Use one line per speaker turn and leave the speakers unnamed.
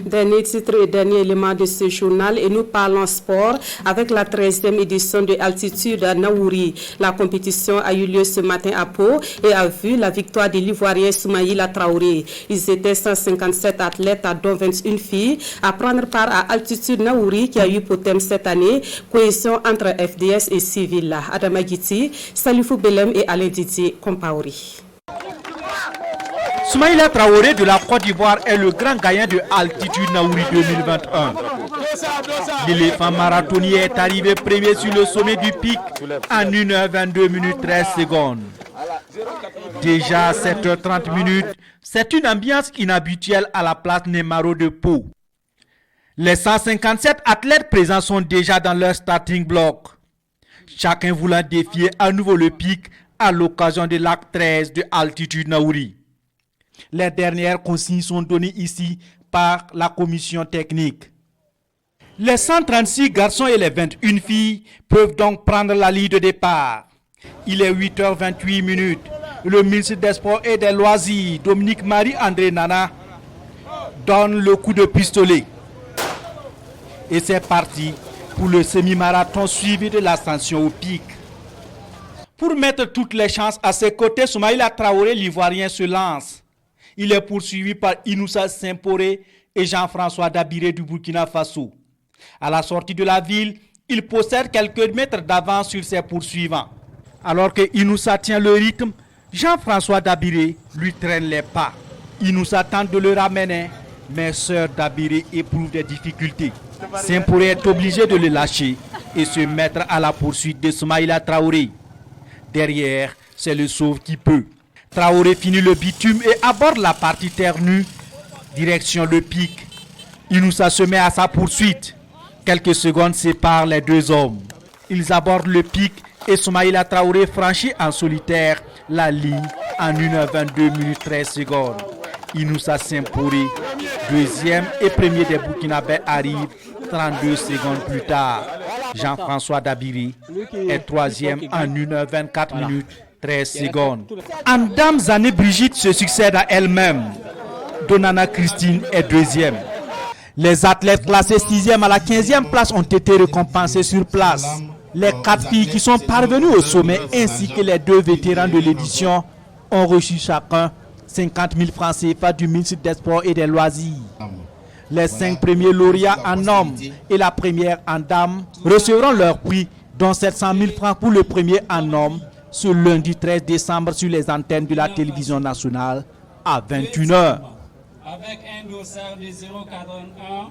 Dernier titre et dernier élément de ce journal et nous parlons sport avec la 13e édition de Altitude Naouri. La compétition a eu lieu ce matin à Pau et a vu la victoire de l'Ivoirien Soumaïla Traoré. Ils étaient 157 athlètes dont 21 filles à prendre part à Altitude Naouri qui a eu pour thème cette année cohésion entre FDS et civil. Adama Giti, Salifou Belem et Alain Didier Compaori.
Soumaïla Traoré de la Côte d'Ivoire est le grand gagnant de Altitude Naouri 2021. L'éléphant marathonnier est arrivé premier sur le sommet du pic en 1h22 minutes 13 secondes. Déjà à 7h30 minutes, c'est une ambiance inhabituelle à la place Nemaro de Pau. Les 157 athlètes présents sont déjà dans leur starting block. Chacun voulant défier à nouveau le pic à l'occasion de l'acte 13 de Altitude Naouri. Les dernières consignes sont données ici par la commission technique. Les 136 garçons et les 21 filles peuvent donc prendre la ligne de départ. Il est 8h28 minutes. Le ministre des Sports et des Loisirs, Dominique Marie-André Nana, donne le coup de pistolet. Et c'est parti pour le semi-marathon suivi de l'ascension au pic. Pour mettre toutes les chances à ses côtés, Soumaïla Traoré, l'Ivoirien, se lance. Il est poursuivi par Inoussa Saint-Poré et Jean-François Dabiré du Burkina Faso. À la sortie de la ville, il possède quelques mètres d'avance sur ses poursuivants. Alors que Inoussa tient le rythme, Jean-François Dabiré lui traîne les pas. Inoussa tente de le ramener, mais Sœur Dabiré éprouve des difficultés. Saint-Poré est obligé de le lâcher et se mettre à la poursuite de Soumaïla Traoré. Derrière, c'est le sauve qui peut. Traoré finit le bitume et aborde la partie terre nue, direction le pic. Inoussa se met à sa poursuite. Quelques secondes séparent les deux hommes. Ils abordent le pic et Soumaïla Traoré franchit en solitaire la ligne en 1h22 minutes 13 secondes. Inoussa Saint-Poré, deuxième et premier des Burkinabés, arrive 32 secondes plus tard. Jean-François Dabiré est troisième en 1h24 minutes 13 secondes. En dames, Zané Brigitte se succède à elle-même. Donana Christine est deuxième. Les athlètes classés 6e à la 15e place ont été récompensés sur place. Les 4 filles qui sont parvenues au sommet ainsi que les 2 vétérans de l'édition ont reçu chacun 50 000 francs CFA du ministre des Sports et des Loisirs. Les 5 premiers lauréats en hommes et la première en dames recevront leur prix, dont 700 000 francs pour le premier en hommes, ce lundi 13 décembre sur les antennes de la télévision nationale à 21h.
Avec un dossard de 0,41